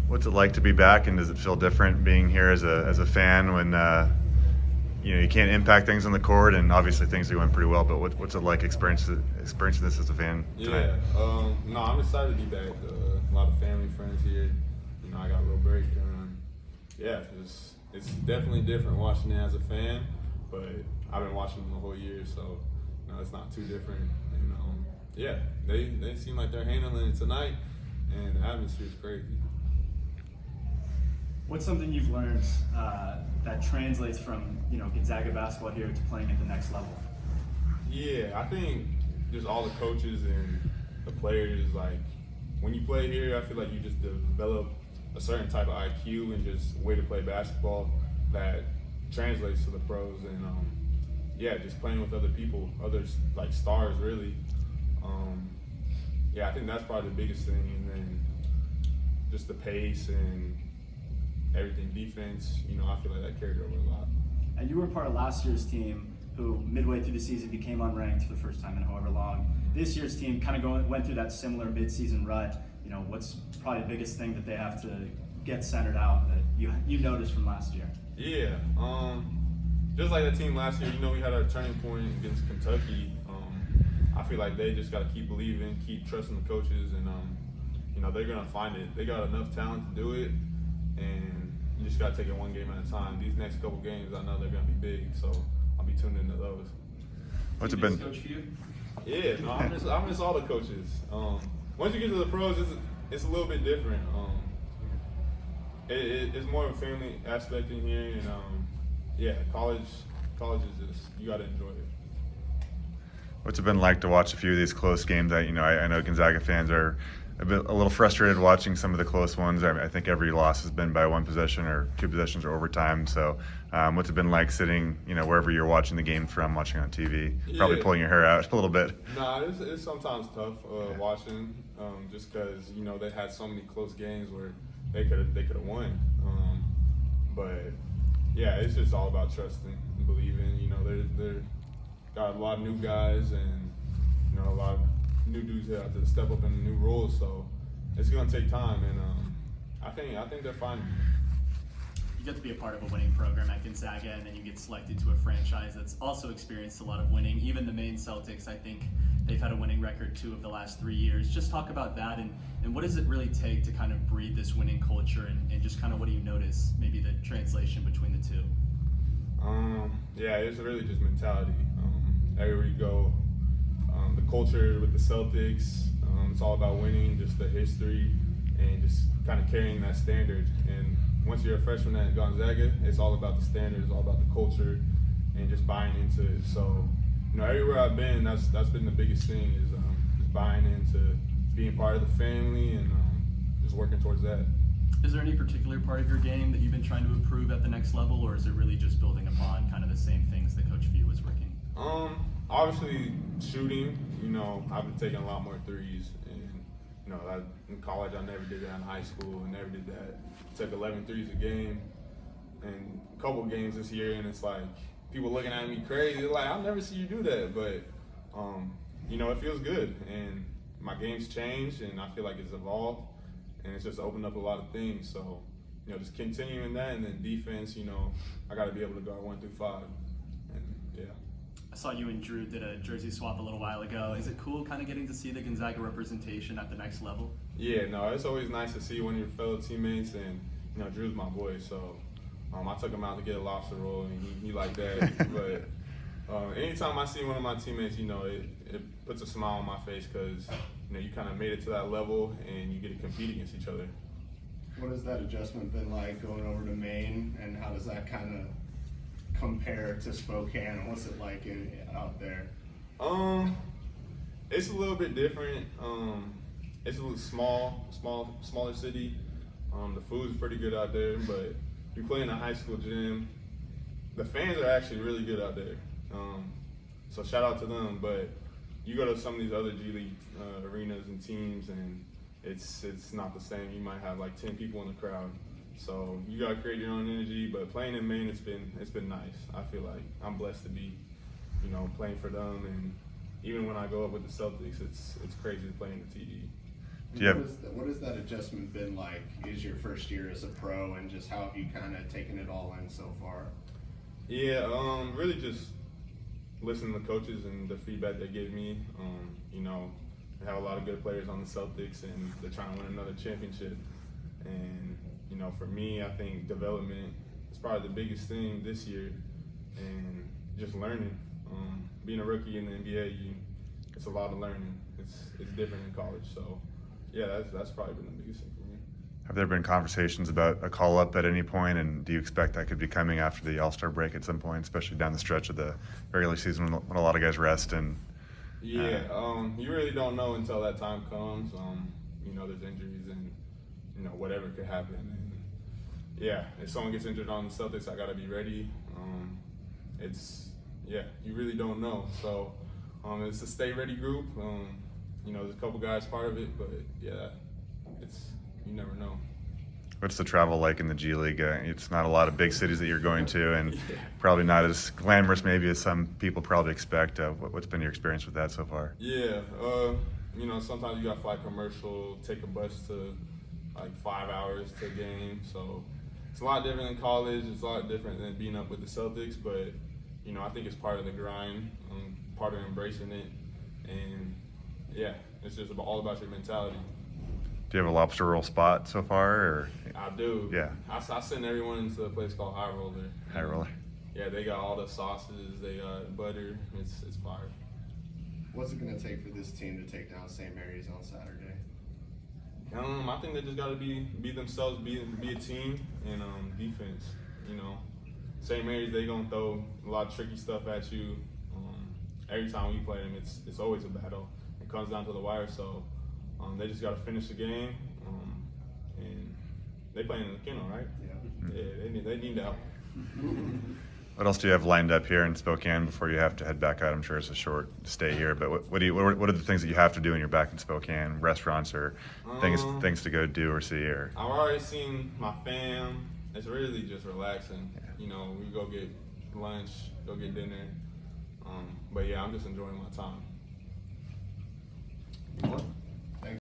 What's it like to be back, and does it feel different being here as a fan when you can't impact things on the court, and obviously things are going pretty well, but what's it like experiencing this as a fan tonight? Yeah, no, I'm excited to be back. A lot of family, friends here. I got a little break. Yeah, it's definitely different watching it as a fan, but I've been watching them the whole year, so it's not too different. And yeah, they seem like they're handling it tonight, and the atmosphere is crazy. What's something you've learned that translates from Gonzaga basketball here to playing at the next level? Yeah, I think just all the coaches and the players, like when you play here, I feel like you just develop a certain type of IQ and just way to play basketball that translates to the pros. And yeah, just playing with other people, others like stars really. Yeah, I think that's probably the biggest thing. And then just the pace and everything, defense, I feel like that carried over a lot. And you were part of last year's team who midway through the season became unranked for the first time in however long. This year's team kind of went through that similar mid-season rut. What's probably the biggest thing that they have to get centered out that you noticed from last year? Yeah, just like the team last year, we had our turning point against Kentucky. I feel like they just got to keep believing, keep trusting the coaches, and they're gonna find it. They got enough talent to do it, and you just got to take it one game at a time. These next couple games, I know they're gonna be big, so I'll be tuned into those. What's it been? Coach for you? Yeah, no, I miss all the coaches. Once you get to the pros, it's a little bit different. It's more of a family aspect in here, and yeah, college is just, you got to enjoy it. What's it been like to watch a few of these close games? I know Gonzaga fans are a little frustrated watching some of the close ones. I think every loss has been by one possession or two possessions or overtime. So, what's it been like sitting, wherever you're watching the game from, watching on TV? Probably pulling your hair out a little bit. Nah, it's sometimes tough watching, just because they had so many close games where they could have won. But yeah, it's just all about trusting and believing. They're got a lot of new guys and a lot of new dudes that have to step up in new roles, so it's gonna take time, and I think they're fine. You get to be a part of a winning program at Gonzaga, and then you get selected to a franchise that's also experienced a lot of winning. Even the Maine Celtics, I think they've had a winning record 2 of the last 3 years. Just talk about that, and what does it really take to kind of breed this winning culture, and just kind of what do you notice, maybe the translation between the two? Yeah, it's really just mentality. Everywhere you go, the culture with the Celtics, it's all about winning, just the history, and just kind of carrying that standard. And once you're a freshman at Gonzaga, it's all about the standard, it's all about the culture, and just buying into it. So, everywhere I've been, that's been the biggest thing, is just buying into being part of the family and just working towards that. Is there any particular part of your game that you've been trying to improve at the next level, or is it really just building upon kind of the same things that Coach View was working? Obviously shooting. I've been taking a lot more threes, and in college I never did that. In high school I never did that. Took 11 threes a game, and a couple games this year, and it's like people looking at me crazy. They're like, I'll never see you do that, but it feels good, and my game's changed, and I feel like it's evolved, and it's just opened up a lot of things. So just continuing that, and then defense. I got to be able to guard 1 through 5, and yeah. I saw you and Drew did a jersey swap a little while ago. Is it cool kind of getting to see the Gonzaga representation at the next level? Yeah, no, it's always nice to see one of your fellow teammates, and Drew's my boy, so I took him out to get a lobster roll, and he liked that. But anytime I see one of my teammates, it puts a smile on my face, because you kind of made it to that level, and you get to compete against each other. What has that adjustment been like going over to Maine, and how does that kind of compare to Spokane? What's it like out there? It's a little bit different. It's a little smaller city. The food's pretty good out there, but you play in a high school gym. The fans are actually really good out there. So shout out to them. But you go to some of these other G League arenas and teams, and it's not the same. You might have like 10 people in the crowd. So you gotta create your own energy, but playing in Maine, it's been nice. I feel like I'm blessed to be, playing for them, and even when I go up with the Celtics, it's crazy to play in the TD. Do you have, What has that adjustment been like? Is your first year as a pro, and just how have you kind of taken it all in so far? Yeah, really just listening to coaches and the feedback they give me. You know, they have a lot of good players on the Celtics, and they're trying to win another championship. And you know, for me, I think development is probably the biggest thing this year, and just learning. Being a rookie in the NBA, it's a lot of learning. It's different in college, so yeah, that's probably been the biggest thing for me. have there been conversations about a call up at any point, and do you expect that could be coming after the All-Star break at some point, especially down the stretch of the regular season when a lot of guys rest? And Yeah, you really don't know until that time comes. You know, there's injuries and you know whatever could happen. And yeah, if someone gets injured on the Celtics, I gotta be ready. You really don't know. So it's a stay ready group. You know, there's a couple guys part of it, but yeah, you never know. what's the travel like in the G League? It's not a lot of big cities that you're going to, and probably not as glamorous maybe as some people probably expect. What's been your experience with that so far? Yeah, you know, sometimes you got to fly commercial, take a bus to like 5 hours to a game. So it's a lot different than college. It's a lot different than being up with the Celtics. But you know, I think it's part of the grind, part of embracing it, and yeah, it's just all about your mentality. Do you have a lobster roll spot so far, or? I do. Yeah. I send everyone into a place called High Roller. High Roller. Yeah, they got all the sauces. They got butter. It's fire. What's it going to take for this team to take down St. Mary's on Saturday? I think they just got to be themselves, be a team, and defense. You know, St. Mary's, they gonna throw a lot of tricky stuff at you. Every time we play them, it's always a battle. It comes down to the wire, so they just got to finish the game. And they playing in the Kennel, right? Yeah. Yeah, they need help. What else do you have lined up here in Spokane before you have to head back out? I'm sure it's a short stay here, but what are the things that you have to do when you're back in Spokane? Restaurants or things to go do or see? Or I've already seen my fam. It's really just relaxing. Yeah. You know, we go get lunch, go get dinner. But yeah, I'm just enjoying my time.